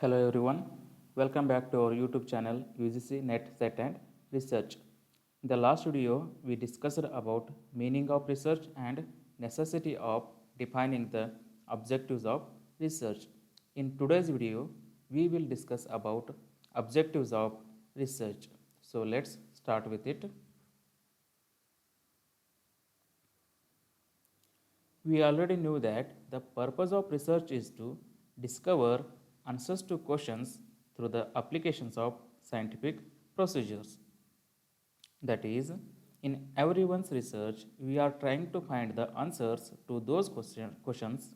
Hello everyone, welcome back to our YouTube channel UGC Net Set and Research. In the last video, we discussed about meaning of research and necessity of defining the objectives of research. In today's video, we will discuss about objectives of research. So let's start with it. We already knew that the purpose of research is to discover answers to questions through the applications of scientific procedures. That is, in everyone's research, we are trying to find the answers to those questions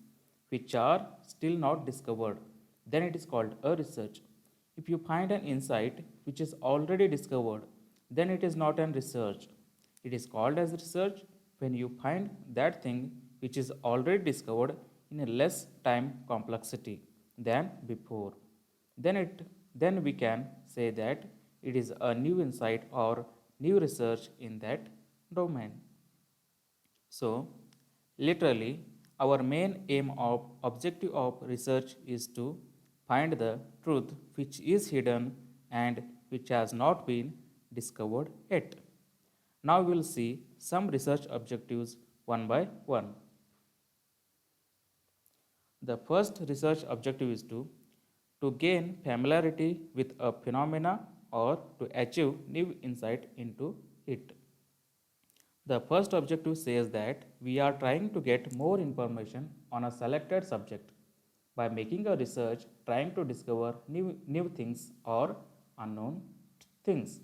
which are still not discovered. Then it is called a research. If you find an insight which is already discovered, then it is not an research. It is called as research when you find that thing which is already discovered in a less time complexity than before. Then we can say that it is a new insight or new research in that domain. So, literally, our main aim of objective of research is to find the truth which is hidden and which has not been discovered yet. Now we will see some research objectives one by one. The first research objective is to gain familiarity with a phenomena or to achieve new insight into it. The first objective says that we are trying to get more information on a selected subject by making a research trying to discover new things or unknown things.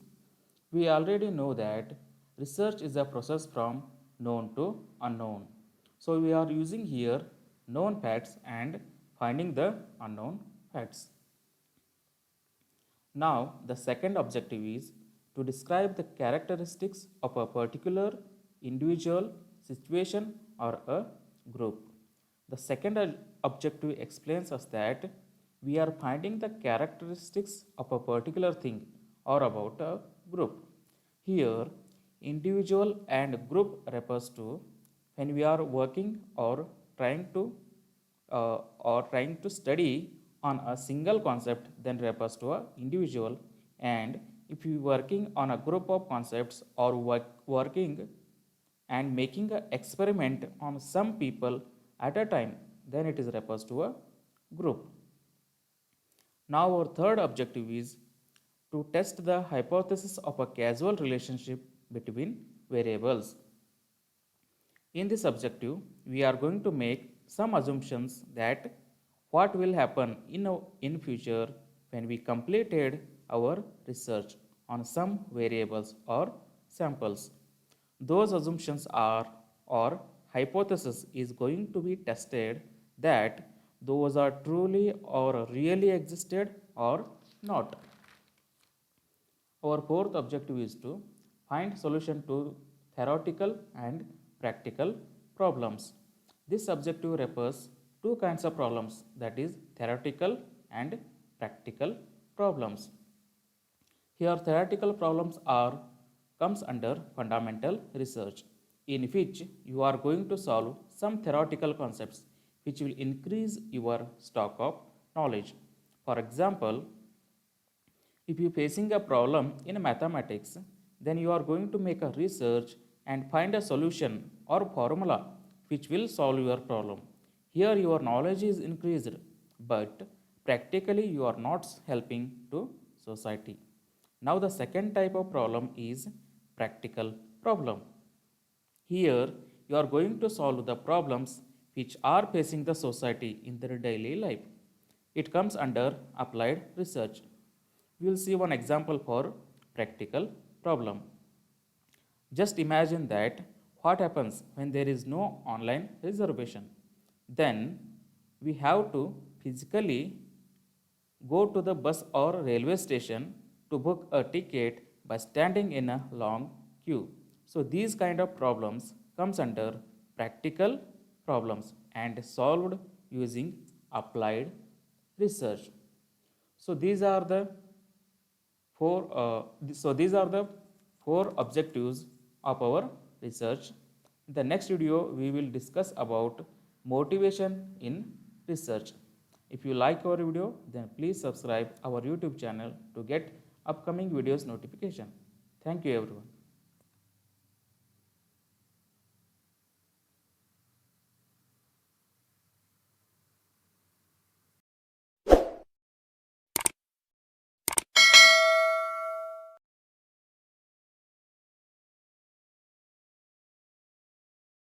We already know that research is a process from known to unknown. So we are using here known facts and finding the unknown facts. Now, the second objective is to describe the characteristics of a particular individual, situation, or a group. The second objective explains us that we are finding the characteristics of a particular thing or about a group. Here, individual and group refers to when we are working trying to or trying to study on a single concept, then refers to a individual. And if you working on a group of concepts or working and making an experiment on some people at a time, then it is refers to a group. Now our third objective is to test the hypothesis of a causal relationship between variables. In this objective, we are going to make some assumptions that what will happen in future when we completed our research on some variables or samples. Those assumptions are or hypothesis is going to be tested that those are truly or really existed or not. Our fourth objective is to find solution to theoretical and practical problems. This objective refers two kinds of problems, that is theoretical and practical problems. Here theoretical problems are comes under fundamental research, in which you are going to solve some theoretical concepts which will increase your stock of knowledge. For example, if you are facing a problem in mathematics, then you are going to make a research and find a solution or formula which will solve your problem. Here your knowledge is increased, but practically you are not helping to society. Now the second type of problem is practical problem. Here you are going to solve the problems which are facing the society in their daily life. It comes under applied research. We will see one example for practical problem. Just imagine that what happens when there is no online reservation. Then we have to physically go to the bus or railway station to book a ticket by standing in a long queue. So these kind of problems comes under practical problems and solved using applied research. So these are the four objectives of our research. In the next video, we will discuss about motivation in research. If you like our video, then please subscribe our YouTube channel to get upcoming videos notification. Thank you everyone.